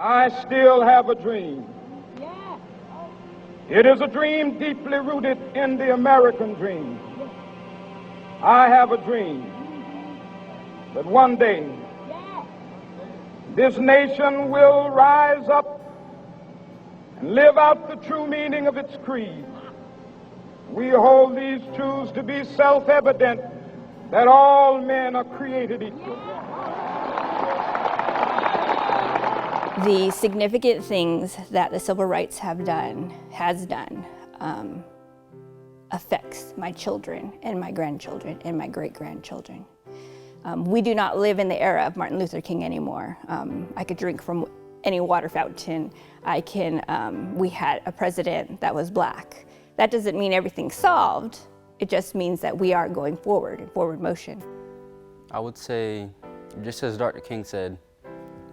I still have a dream. It is a dream deeply rooted in the American dream. I have a dream that one day this nation will rise up and live out the true meaning of its creed. We hold these truths to be self-evident, that all men are created equal. The significant things that the civil rights has done, affects my children and my grandchildren and my great-grandchildren. We do not live in the era of Martin Luther King anymore. I could drink from any water fountain. We had a president that was black. That doesn't mean everything's solved. It just means that we are going forward, in forward motion. I would say, just as Dr. King said,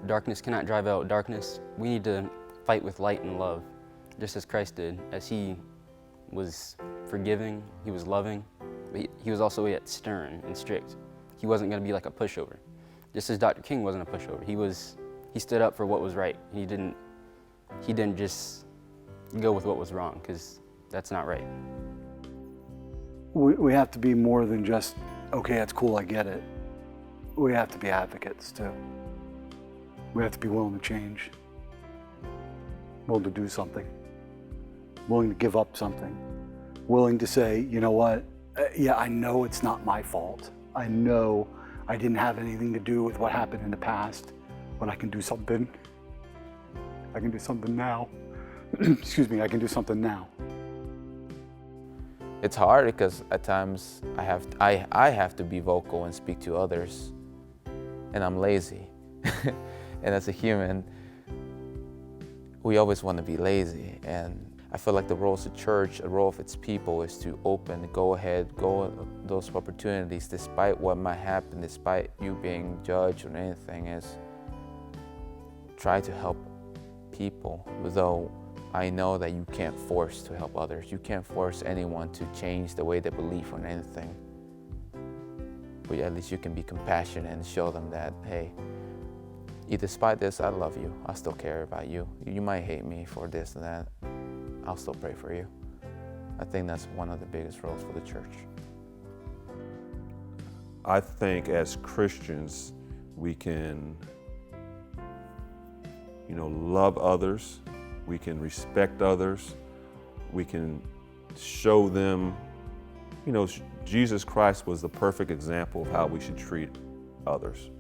darkness cannot drive out darkness. We need to fight with light and love, just as Christ did. As he was forgiving, he was loving, but he was also yet stern and strict. He wasn't going to be like a pushover. Just as Dr. King wasn't a pushover. He stood up for what was right. He didn't just go with what was wrong, because that's not right. We have to be more than just, okay, that's cool, I get it. We have to be advocates too. We have to be willing to change, willing to do something, willing to give up something, willing to say, you know what, yeah, I know it's not my fault. I know I didn't have anything to do with what happened in the past, but I can do something. I can do something now. Excuse me, I can do something now. It's hard because at times I have to be vocal and speak to others, and I'm lazy. And as a human, we always want to be lazy. And I feel like the role of the church, the role of its people, is to go ahead, those opportunities, despite what might happen, despite you being judged or anything, is try to help people, though I know that you can't force to help others. You can't force anyone to change the way they believe on anything. But at least you can be compassionate and show them that, hey, despite this, I love you. I still care about you. You might hate me for this and that. I'll still pray for you. I think that's one of the biggest roles for the church. I think as Christians, we can, love others. We can respect others. We can show them, Jesus Christ was the perfect example of how we should treat others.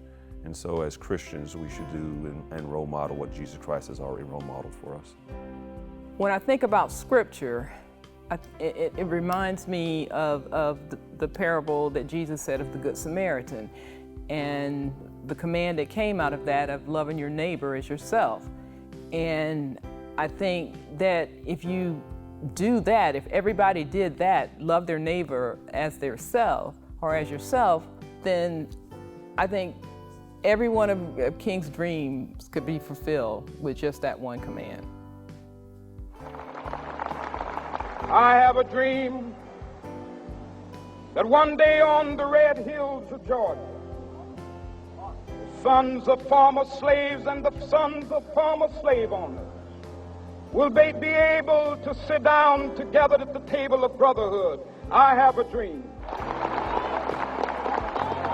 And so as Christians, we should do and role model what Jesus Christ has already role modeled for us. When I think about Scripture, it reminds me of the parable that Jesus said of the Good Samaritan, and the command that came out of that of loving your neighbor as yourself. And I think that if you do that, if everybody did that, love their neighbor as their self or as yourself, then I think every one of King's dreams could be fulfilled with just that one command. I have a dream that one day on the red hills of Georgia, the sons of former slaves and the sons of former slave owners will they be able to sit down together at the table of brotherhood. I have a dream.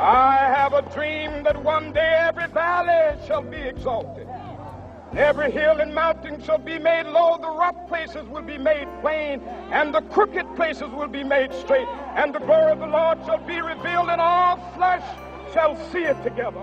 I have a dream that one day every valley shall be exalted, and every hill and mountain shall be made low, the rough places will be made plain, and the crooked places will be made straight, and the glory of the Lord shall be revealed, and all flesh shall see it together.